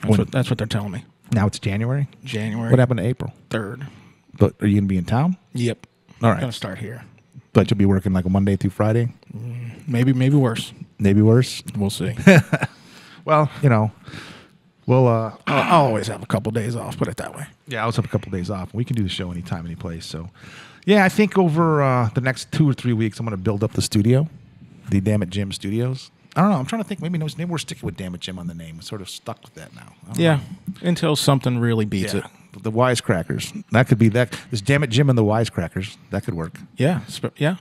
That's what they're telling me. Now it's January? January. What happened to April? 3rd. But are you going to be in town? Yep. All right. I'm going to start here. But you'll be working like a Monday through Friday? Maybe worse. Maybe worse? We'll see. Well, Well, I'll always have a couple days off. Put it that way. yeah, I was up a couple days off. We can do the show anytime, any place. So, yeah, I think over the next 2 or 3 weeks, I'm going to build up the studio, the DammitJim Studios. I don't know. I'm trying to think. Maybe we're sticking with DammitJim on the name. We're sort of stuck with that now. I don't know. Until something really beats it. The Wisecrackers. That could be that. This DammitJim and the Wisecrackers. That could work. Yeah,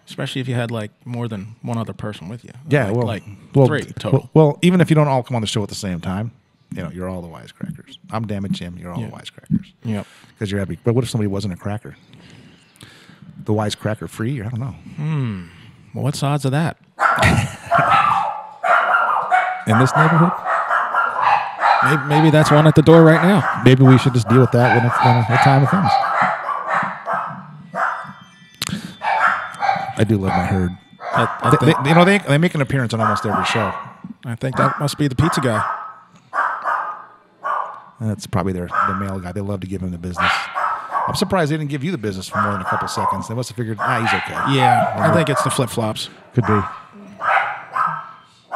especially if you had like more than one other person with you. Yeah, like well, 3 total. Well, even if you don't all come on the show at the same time, you're all the Wisecrackers. I'm DammitJim. You're all the Wisecrackers. Yep. Because you're happy. But what if somebody wasn't a cracker? The Wisecracker free? I don't know. Well, what's the odds of that? In this neighborhood? Maybe that's one at the door right now. Maybe we should just deal with that when the time comes. I do love my herd. They make an appearance on almost every show. I think that must be the pizza guy. That's probably their mail guy. They love to give him the business. I'm surprised they didn't give you the business for more than a couple seconds. They must have figured, he's okay. Yeah, I think it's the flip-flops. Could be.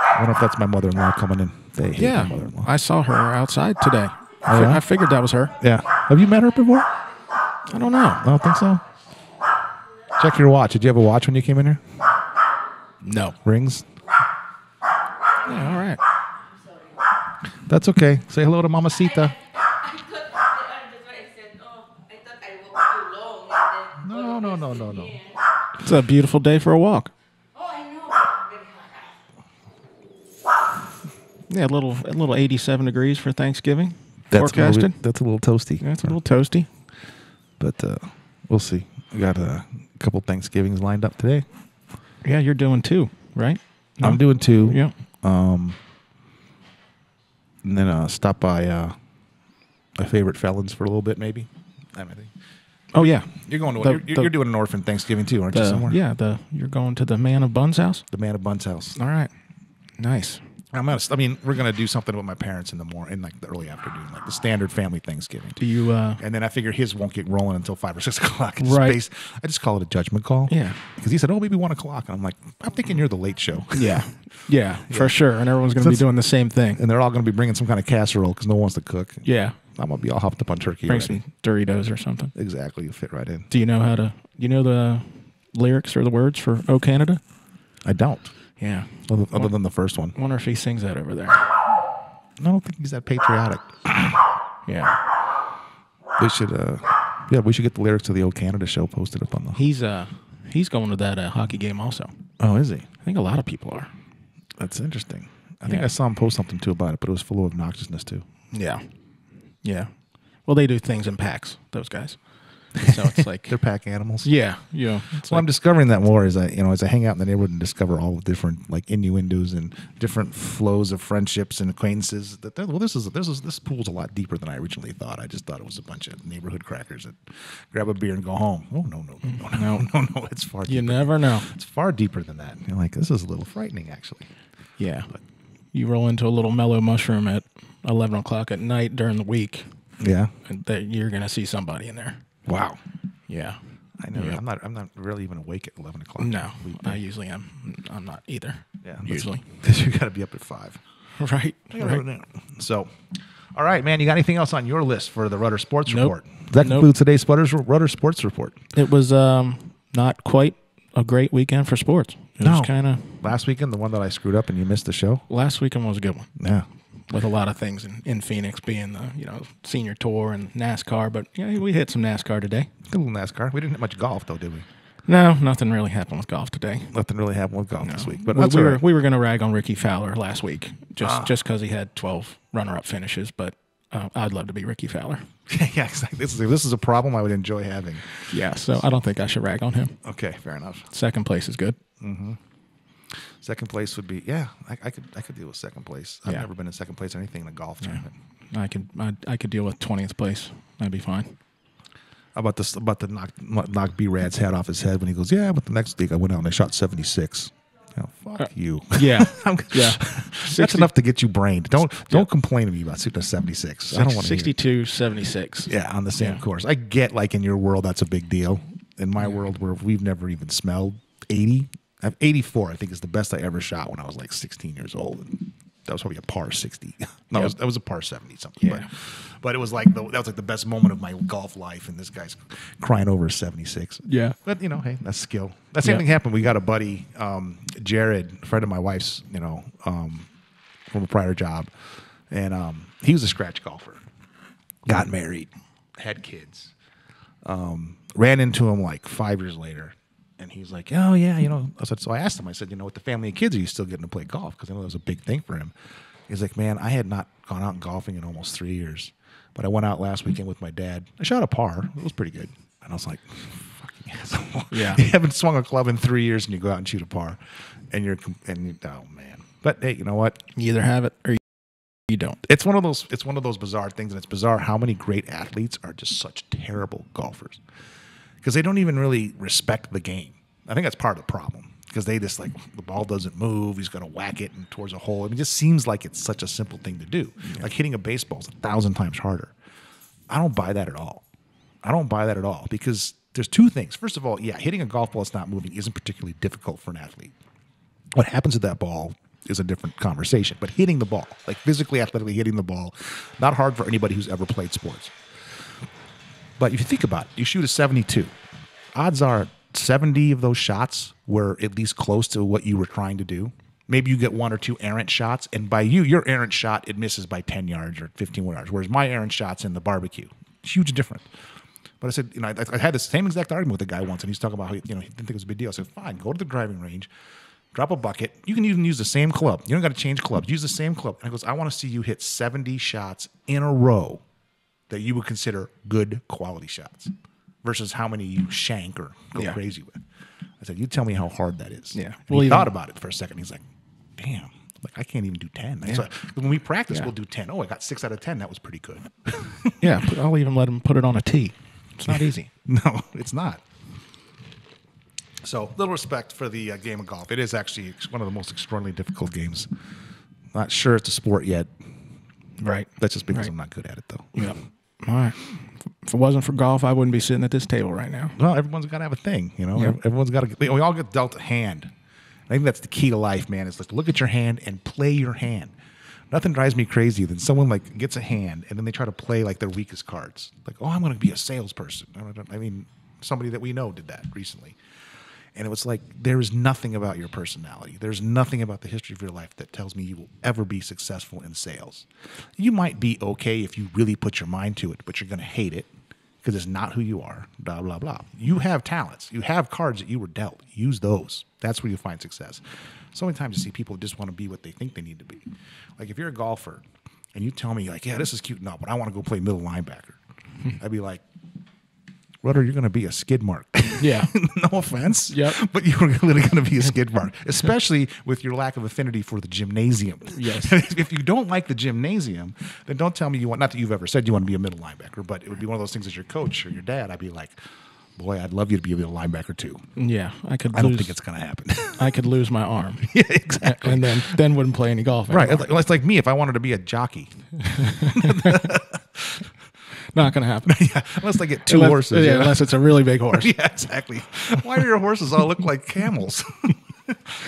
I wonder if that's my mother-in-law coming in. They hate my mother-in-law. I saw her outside today. yeah? I figured that was her. Yeah. Have you met her before? I don't know. I don't think so. Check your watch. Did you have a watch when you came in here? No. Rings? Yeah, all right. That's okay. Say hello to Mamacita. No. It's a beautiful day for a walk. Yeah, a little 87 degrees for Thanksgiving. Forecasted. That's a little toasty. Yeah, it's a little toasty. But we'll see. We got a couple Thanksgivings lined up today. Yeah, you're doing 2, right? No? I'm doing 2. Yeah. And then stop by my favorite felons for a little bit, maybe. I think. Oh yeah, You're going to you're doing an orphan Thanksgiving too, aren't you? Somewhere? Yeah, you're going to the Man of Bun's house. The Man of Bun's house. All right, nice. We're gonna do something with my parents in like the early afternoon, like the standard family Thanksgiving. Do you? And then I figure his won't get rolling until 5 or 6 o'clock. Right. I just call it a judgment call. Yeah. Because he said, maybe 1 o'clock, and I'm like, I'm thinking you're the late show. Yeah, for sure. And everyone's gonna be doing the same thing. And they're all gonna be bringing some kind of casserole because no one wants to cook. Yeah. I'm gonna be all hopped up on turkey. Bring some Doritos or something. Exactly, you fit right in. Do you know the lyrics or the words for "Oh Canada"? I don't. Yeah. Other than the first one. Wonder if he sings that over there. I don't think he's that patriotic. Yeah. We should we should get the lyrics to the "Oh Canada" show posted up on the. He's going to that hockey game also. Oh, is he? I think a lot of people are. That's interesting. I think I saw him post something too about it, but it was full of obnoxiousness too. Yeah. Yeah. Well, they do things in packs, those guys. So it's like They're pack animals. Yeah. Well, I'm discovering that more as I hang out in the neighborhood and discover all the different like innuendos and different flows of friendships and acquaintances. This pool's a lot deeper than I originally thought. I just thought it was a bunch of neighborhood crackers that grab a beer and go home. Oh no! It's far. You deeper. never know. It's far deeper than that. You're like, this is a little frightening, actually. Yeah. But you roll into a little mellow mushroom at 11 o'clock at night during the week. Yeah. And you're gonna see somebody in there. Wow. Yeah. I know. Yeah. I'm not really even awake at 11 o'clock. No, I usually am. I'm not either. Yeah. Usually. Because you got to be up at 5. Right. So, all right, man. You got anything else on your list for the Rudder Sports Nope. Report? That concludes today's Rudder Sports Report. It was not quite a great weekend for sports. It was kind of last weekend, the one that I screwed up and you missed the show. Last weekend was a good one. Yeah. With a lot of things in Phoenix being the senior tour and NASCAR, but we hit some NASCAR today. Good little NASCAR. We didn't hit much golf though, did we? No, nothing really happened with golf today. Nothing really happened with golf this week, but we were going to rag on Ricky Fowler last week just because he had 12 runner-up finishes, but I'd love to be Ricky Fowler. Yeah, exactly. This is a problem I would enjoy having. Yeah, so I don't think I should rag on him. Okay, fair enough. Second place is good. Mm-hmm. Second place would be I could deal with second place. I've never been in second place or anything in a golf tournament. I could deal with 20th place. That'd be fine. How about this? About to knock B-Rad's hat off his head when he goes, but the next week I went out and I shot 76. Fuck you. Yeah, yeah. That's enough to get you brained. Don't complain to me about shooting a 76. I don't want to 62, 76. Yeah, on the same course. I get like in your world that's a big deal. In my world where we've never even smelled 80. I have 84. I think is the best I ever shot when I was like 16 years old. that was probably a par 60. No, Yep. that was a par 70 something. Yeah. But it was like that was like the best moment of my golf life, and this guy's crying over a 76. Yeah. But hey, that's skill. That same thing happened. We got a buddy, Jared, a friend of my wife's, from a prior job, and he was a scratch golfer. Got married, had kids, ran into him like 5 years later. And he's like, oh, yeah, so I asked him, I said, with the family and kids, are you still getting to play golf? Because I know that was a big thing for him. He's like, man, I had not gone out golfing in almost 3 years. But I went out last weekend with my dad. I shot a par. It was pretty good. And I was like, fucking asshole. Yeah. You haven't swung a club in 3 years and you go out and shoot a par. Oh, man. But, hey, you know what? You either have it or you don't. It's one of those bizarre things, and it's bizarre how many great athletes are just such terrible golfers. Because they don't even really respect the game. I think that's part of the problem. Because they just the ball doesn't move. He's going to whack it and towards a hole. I mean, it just seems like it's such a simple thing to do. Yeah. Like hitting a baseball is 1,000 times harder. I don't buy that at all. Because there's two things. First of all, hitting a golf ball that's not moving isn't particularly difficult for an athlete. What happens with that ball is a different conversation. But hitting the ball, like physically, athletically hitting the ball, not hard for anybody who's ever played sports. But if you think about it, you shoot a 72. Odds are 70 of those shots were at least close to what you were trying to do. Maybe you get one or two errant shots, and by your errant shot, it misses by 10 yards or 15 yards, whereas my errant shot's in the barbecue. Huge difference. But I said, I had the same exact argument with a guy once, and he's talking about how he didn't think it was a big deal. I said, fine, go to the driving range, drop a bucket. You can even use the same club. You don't got to change clubs. Use the same club. And he goes, I want to see you hit 70 shots in a row that you would consider good quality shots versus how many you shank or go crazy with. I said, you tell me how hard that is. Yeah. Well, he thought about it for a second. He's like, damn, I can't even do 10. Yeah. So when we practice, we'll do 10. Oh, I got 6 out of 10. That was pretty good. Yeah. I'll even let him put it on a tee. It's not easy. No, it's not. So little respect for the game of golf. It is actually one of the most extraordinarily difficult games. Not sure it's a sport yet. Right. That's just because I'm not good at it, though. Yeah. All right. If it wasn't for golf, I wouldn't be sitting at this table right now. Well, everyone's got to have a thing, Yep. Everyone's got to. We all get dealt a hand. I think that's the key to life, man. Is look at your hand and play your hand. Nothing drives me crazy than someone gets a hand and then they try to play their weakest cards. I'm going to be a salesperson. I mean, somebody that we know did that recently. And it was there is nothing about your personality. There's nothing about the history of your life that tells me you will ever be successful in sales. You might be okay if you really put your mind to it, but you're going to hate it because it's not who you are, blah, blah, blah. You have talents. You have cards that you were dealt. Use those. That's where you find success. So many times you see people just want to be what they think they need to be. If you're a golfer and you tell me, yeah, this is cute and all, but I want to go play middle linebacker, I'd be like, brother, you're going to be a skid mark. Yeah. No offense. Yep. But you're literally going to be a skid mark, especially with your lack of affinity for the gymnasium. Yes. If you don't like the gymnasium, then don't tell me you want, not that you've ever said you want to be a middle linebacker, but it would be one of those things as your coach or your dad. I'd be like, boy, I'd love you to be a middle linebacker too. Yeah. I don't think it's going to happen. I could lose my arm. Yeah, exactly. And then wouldn't play any golf anymore. Right. It's like me if I wanted to be a jockey. Not going to happen. Yeah, unless I get two horses. Yeah, unless it's a really big horse. Yeah, exactly. Why do your horses all look like camels?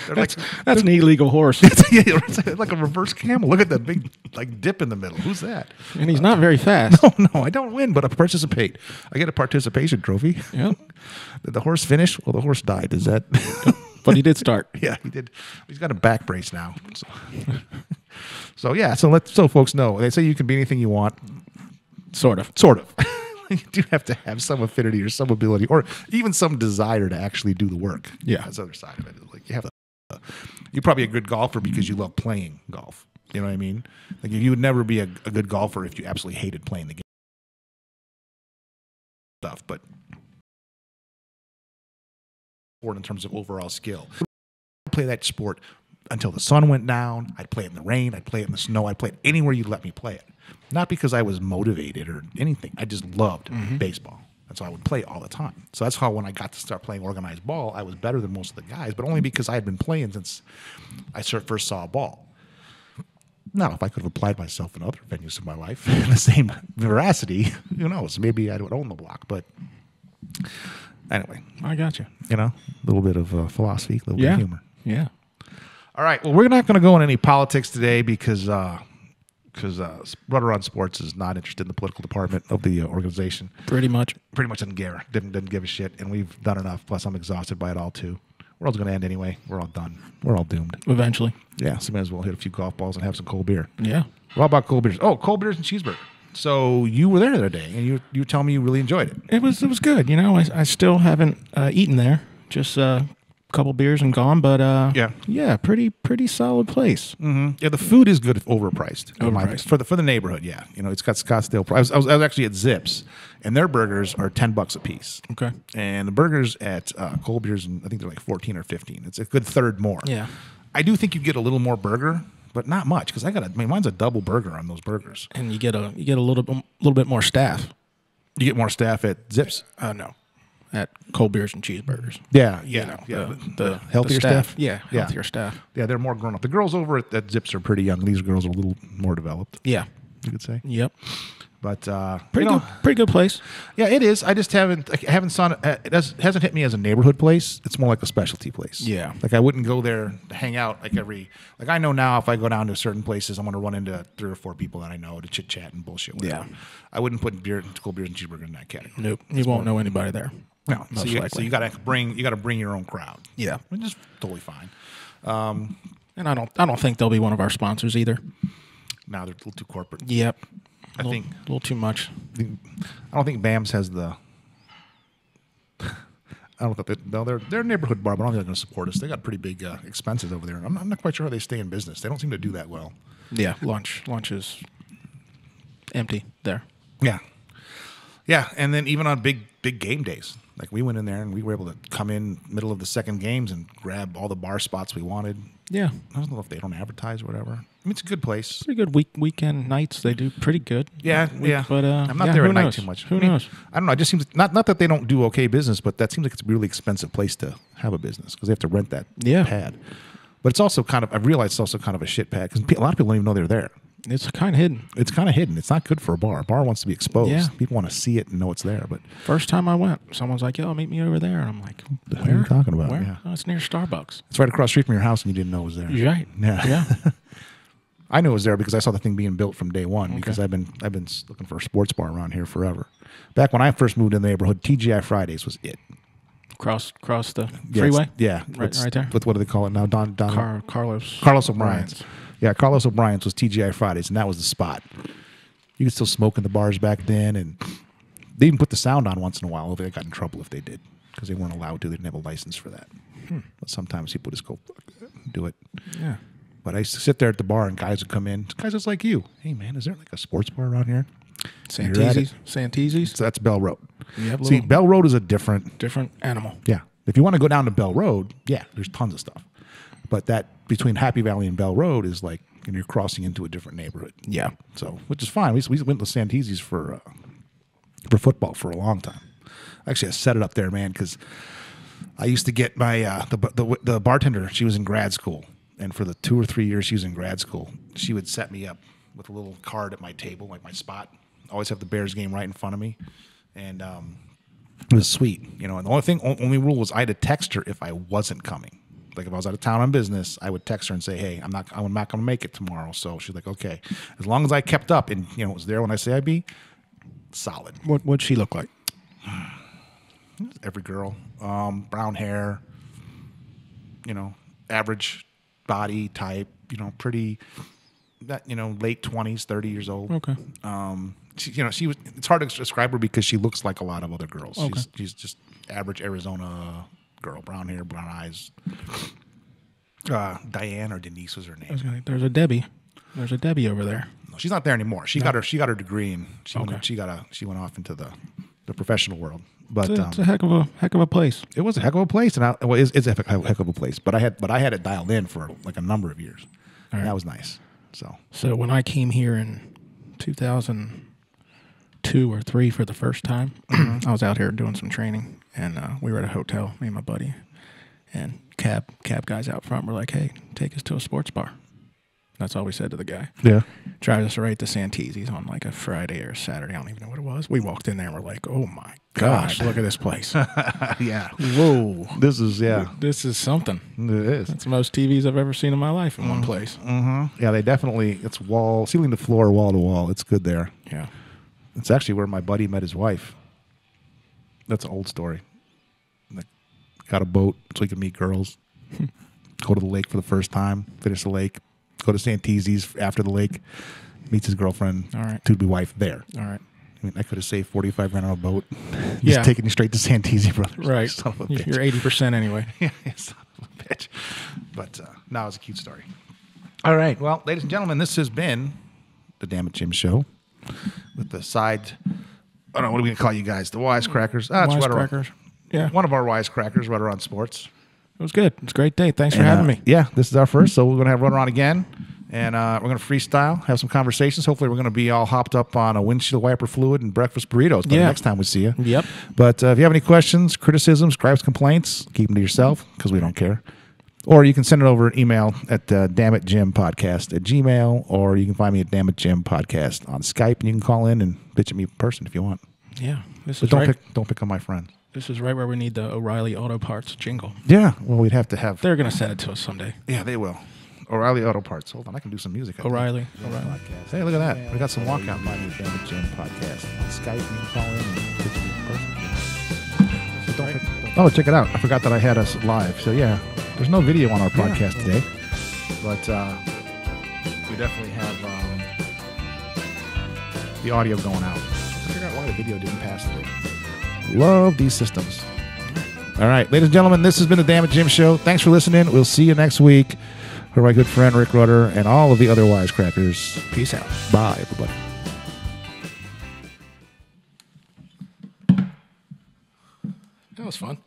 That's an illegal horse. It's like a reverse camel. Look at that big dip in the middle. Who's that? And he's not very fast. No, I don't win, but I participate. I get a participation trophy. Yep. Did the horse finish? Well, the horse died. Is that? But he did start. Yeah, he did. He's got a back brace now. So folks know. They say you can be anything you want. Sort of. You do have to have some affinity or some ability or even some desire to actually do the work. Yeah. That's the other side of it. You have to, you're probably a good golfer because you love playing golf. You know what I mean? You would never be a good golfer if you absolutely hated playing the game. But in terms of overall skill, I'd play that sport until the sun went down. I'd play it in the rain. I'd play it in the snow. I'd play it anywhere you'd let me play it. Not because I was motivated or anything. I just loved baseball. And so I would play all the time. So that's how when I got to start playing organized ball, I was better than most of the guys, but only because I had been playing since I first saw a ball. Now, if I could have applied myself in other venues of my life in the same veracity, who knows? Maybe I would own the block. But anyway. I got you. A little bit of philosophy, a little bit of humor. Yeah. All right. Well, we're not going to go in any politics today because Rudder on Sports is not interested in the political department of the organization. Pretty much Doesn't care. Didn't give a shit, and we've done enough. Plus, I'm exhausted by it all too. World's going to end anyway. We're all done. We're all doomed. eventually. Yeah, so might as well hit a few golf balls and have some cold beer. Yeah. What about cold beers? Oh, cold beers and cheeseburger. So you were there the other day, and you were telling me you really enjoyed it. It was good. You know, I still haven't eaten there. Just a couple beers and gone, but yeah, pretty solid place. Mm-hmm. Yeah, the food is good if overpriced. Overpriced. For the neighborhood. Yeah, you know, it's got Scottsdale. I was actually at Zips, and their burgers are $10 a piece. Okay. And the burgers at Cold Beers, I think they're like 14 or 15. It's a good third more. Yeah. I do think you get a little more burger, but not much because mine's a double burger on those burgers. And you get a little bit more staff. You get more staff at Zips. No. At Cold Beers and Cheeseburgers. Yeah. The healthier staff. Yeah, healthier staff. Yeah, they're more grown up. The girls over at Zips are pretty young. These girls are a little more developed. Yeah. You could say. Yep. But Pretty good place. Yeah, it is. I just haven't saw it. It hasn't hit me as a neighborhood place. It's more like a specialty place. Yeah. Like I wouldn't go there to hang out like I know now if I go down to certain places I'm going to run into 3 or 4 people that I know to chit chat and bullshit with. Yeah. I wouldn't put Cold Beers and Cheeseburger in that category. Nope. You won't know anybody there. No. Most So likely. you got to bring your own crowd. Yeah. Which is totally fine. And I don't think they'll be one of our sponsors either. Now they're a little too corporate. Yep. I think a little too much. I don't think BAMS has the. I don't think they're a neighborhood bar, but I don't think they're going to support us. They got pretty big expenses over there. I'm not quite sure how they stay in business. They don't seem to do that well. Yeah, lunch is empty there. Yeah, and then even on big game days, like we went in there and we were able to come in middle of the second games and grab all the bar spots we wanted. Yeah, I don't know if they don't advertise or whatever. I mean, it's a good place. pretty good weekend nights. They do pretty good. Yeah. But I'm not there at night too much. Who knows? I don't know. It just seems not that they don't do okay business, but that seems like it's a really expensive place to have a business because they have to rent that pad. But it's also I've realized it's also kind of a shit pad because a lot of people don't even know they're there. It's kind of hidden. It's kind of hidden. It's not good for a bar. A bar wants to be exposed. Yeah. People want to see it and know it's there. But First time I went, someone's like, "Yo, meet me over there," and I'm like, what are you talking about? Where? Yeah. Oh, it's near Starbucks. It's right across the street from your house, and you didn't know it was there. You're right. Yeah. Yeah. I knew it was there because I saw the thing being built from day one. Because I've been looking for a sports bar around here forever. Back when I first moved in the neighborhood, TGI Fridays was it. Cross the Yes. freeway. Yeah, Right there. What do they call it now? Carlos O'Brien's. Yeah, Carlos O'Brien's was TGI Fridays, and that was the spot. You could still smoke in the bars back then, and they even put the sound on once in a while. They got in trouble if they did because they weren't allowed to. They didn't have a license for that. But sometimes people just go do it. Yeah. But I used to sit there at the bar, and guys would come in. Guys just like you. Hey, man, is there like a sports bar around here? Santeezy's. So that's Bell Road. You have a See, little Bell Road is a different. animal. Yeah. If you want to go down to Bell Road, yeah, there's tons of stuff. But that between Happy Valley and Bell Road is like, and you're crossing into a different neighborhood. Yeah. So, which is fine. We went to Santeezy's for football for a long time. Actually, I set it up there, man, because I used to get my the bartender. She was in grad school, and for the 2 or 3 years she was in grad school, she would set me up with a little card at my table, like my spot. Always have the Bears game right in front of me, and it was sweet, you know. And the only rule was I had to text her if I wasn't coming. Like if I was out of town on business, I would text her and say, "Hey, I'm not going to make it tomorrow." So she's like, "Okay," as long as I kept up and it was there when I say I'd be. Solid. What'd she look like? Every girl, brown hair, average body type, pretty, late 20s, 30 years old. Okay. She was. It's hard to describe her because she looks like a lot of other girls. Okay. She's just average Arizona girl, brown hair, brown eyes. Diane or Denise was her name. There's a Debbie. There's a Debbie over there. No, she's not there anymore. She got her degree and she Okay. she went off into the professional world. But It's a heck of a place. it was a heck of a place, and it's a heck of a place. But I had it dialed in for like a number of years. All right. That was nice. So when I came here in 2002 or 3 for the first time, I was out here doing some training, and we were at a hotel, me and my buddy, and cab guys out front were like, "Hey, take us to a sports bar." That's all we said to the guy. Yeah. Drives us right to Santee's on like a Friday or a Saturday. I don't even know what it was. We walked in there and we're like, oh my gosh, look at this place. Yeah. Whoa. This is, This is something. it is. That's the most TVs I've ever seen in my life in one place. Yeah, they definitely, it's ceiling to floor, wall to wall. It's good there. Yeah. It's actually where my buddy met his wife. That's an old story. Like, got a boat so he could meet girls. Go to the lake for the first time, finish the lake, go to Santee's after the lake, meets his girlfriend, All right. to be wife there. All right. I mean, I could have saved $45 on a boat. Just Yeah. taking you straight to Santee's, brothers. Right. Son of a bitch. You're 80% anyway. Yeah, son of a bitch. But no, it's a cute story. All right. Well, ladies and gentlemen, this has been the Damn It Jim Show with the side. I don't know, what are we going to call you guys? The Wisecrackers. It's right around- Wisecrackers. Yeah. One of our Wisecrackers right around sports. It was good. It's a great day. Thanks for having me. Yeah, this is our first, so we're going to have Run Around again. And we're going to freestyle, have some conversations. Hopefully, we're going to be all hopped up on a windshield wiper fluid and breakfast burritos by the next time we see you. Yep. But if you have any questions, criticisms, gripes, complaints, keep them to yourself because we don't care. Or you can send it over an email at DammitJimPodcast@gmail.com, or you can find me at DammitJim Podcast on Skype, and you can call in and bitch at me in person if you want. Yeah. This But is right. don't pick on my friend. This is right where we need the O'Reilly Auto Parts jingle. Yeah, well, we'd have to have. They're going to send it to us someday. Yeah, they will. O'Reilly Auto Parts. Hold on, I can do some music. I think. O'Reilly. Podcast. Hey, look at that. We got some walkout by me, Damn Jim Podcast. On Skype, you can call in and pitch me in person. Check it out. I forgot that I had us live. So, yeah, there's no video on our podcast today. But we definitely have the audio going out. I figured out why the video didn't pass today. Love these systems. All right, ladies and gentlemen, this has been the Damn It Jim Show. Thanks for listening. We'll see you next week. For my good friend Rick Rudder and all of the other Wisecrackers. Peace out. Bye, everybody. That was fun.